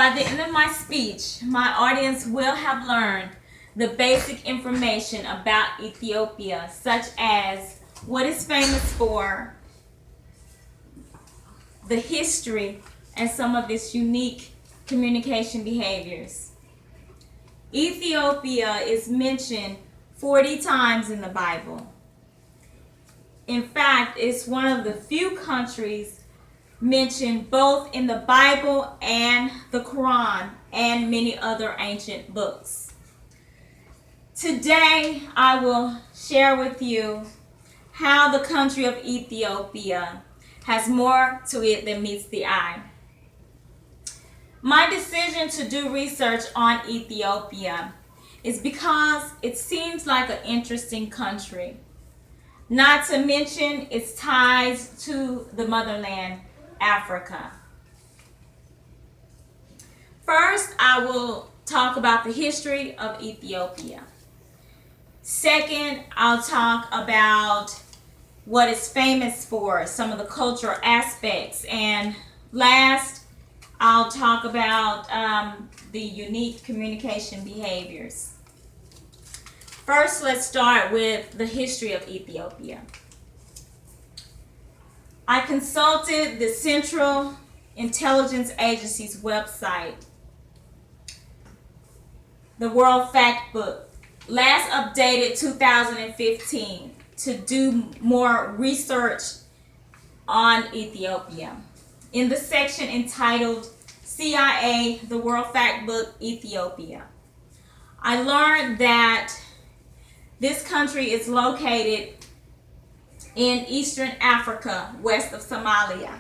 By the end of my speech, my audience will have learned the basic information about Ethiopia, such as what it's famous for, the history, and some of its unique communication behaviors. Ethiopia is mentioned 40 times in the Bible. In fact, it's one of the few countries mentioned both in the Bible and the Quran and many other ancient books. Today, I will share with you how the country of Ethiopia has more to it than meets the eye. My decision to do research on Ethiopia is because it seems like an interesting country, not to mention its ties to the motherland, Africa. First, I will talk about the history of Ethiopia. Second, I'll talk about what it's famous for, some of the cultural aspects. And last, I'll talk about the unique communication behaviors. First, let's start with the history of Ethiopia. I consulted the Central Intelligence Agency's website, the World Fact Book, last updated 2015, to do more research on Ethiopia. In the section entitled CIA, the World Fact Book, Ethiopia, I learned that this country is located in Eastern Africa, west of Somalia.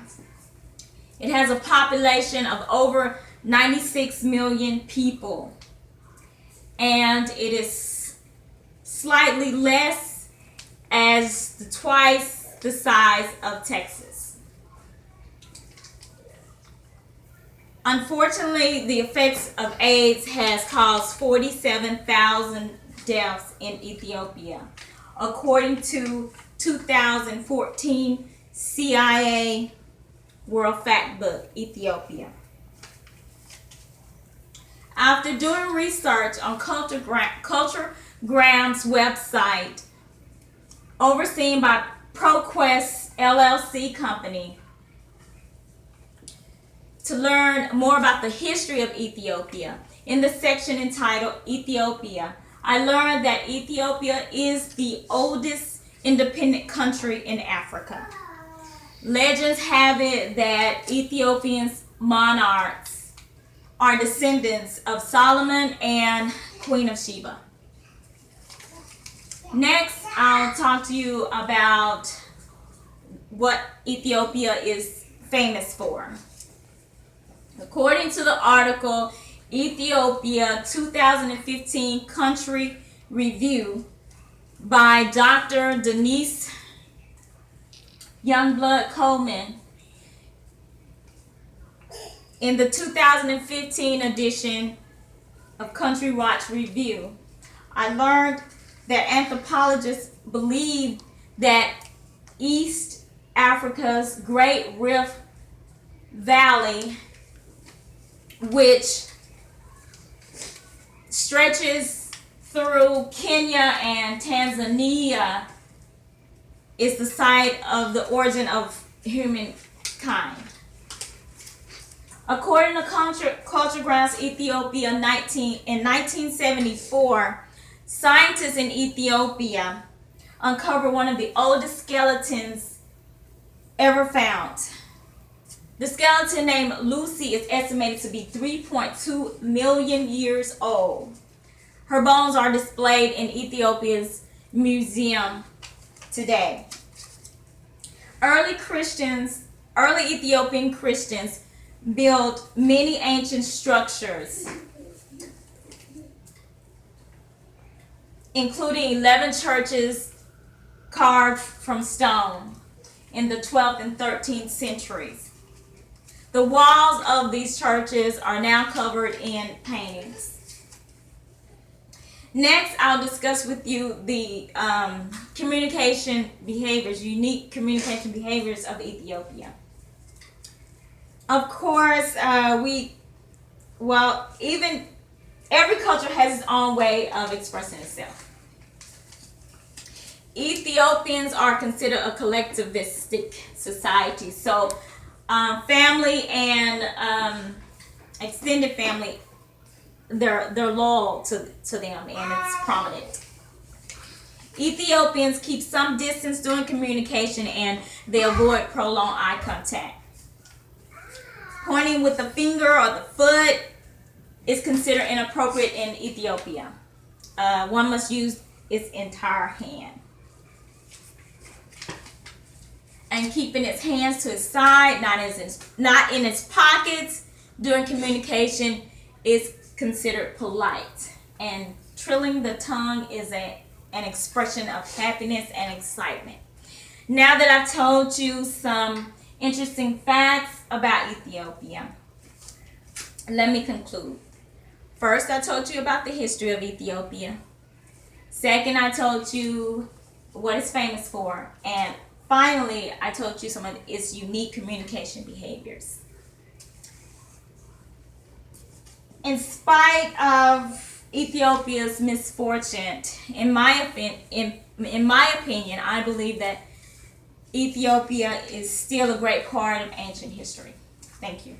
It has a population of over 96 million people, and it is slightly less as twice the size of Texas. Unfortunately, the effects of AIDS has caused 47,000 deaths in Ethiopia, according to 2014 CIA World Fact Book, Ethiopia. After doing research on Culturegram's website, overseen by ProQuest LLC company, to learn more about the history of Ethiopia, in the section entitled Ethiopia, I learned that Ethiopia is the oldest independent country in Africa. Legends have it that Ethiopia's monarchs are descendants of Solomon and Queen of Sheba. Next, I'll talk to you about what Ethiopia is famous for. According to the article, Ethiopia 2015 Country Review by Dr. Denise Youngblood Coleman, in the 2015 edition of Country Watch Review, I learned that anthropologists believe that East Africa's Great Rift Valley, which stretches through Kenya and Tanzania, is the site of the origin of humankind. According to Culturegram's Ethiopia in 1974, scientists in Ethiopia uncovered one of the oldest skeletons ever found. The skeleton named Lucy is estimated to be 3.2 million years old. Her bones are displayed in Ethiopia's museum today. Early Ethiopian Christians built many ancient structures, including 11 churches carved from stone in the 12th and 13th centuries. The walls of these churches are now covered in paintings. Next, I'll discuss with you the communication behaviors, unique communication behaviors of Ethiopia. Of course, we well, even every culture has its own way of expressing itself. Ethiopians are considered a collectivistic society. So family and extended family, they're loyal to them, and it's prominent. Ethiopians keep some distance during communication, and they avoid prolonged eye contact. Pointing with the finger or the foot is considered inappropriate in Ethiopia. One must use its entire hand. And keeping its hands to its side, not in its pockets during communication, is considered polite. And trilling the tongue is an expression of happiness and excitement. Now that I've told you some interesting facts about Ethiopia, let me conclude. First, I told you about the history of Ethiopia. Second, I told you what it's famous for. And finally, I told you some of its unique communication behaviors. In spite of Ethiopia's misfortune, in my opinion, I believe that Ethiopia is still a great part of ancient history. Thank you.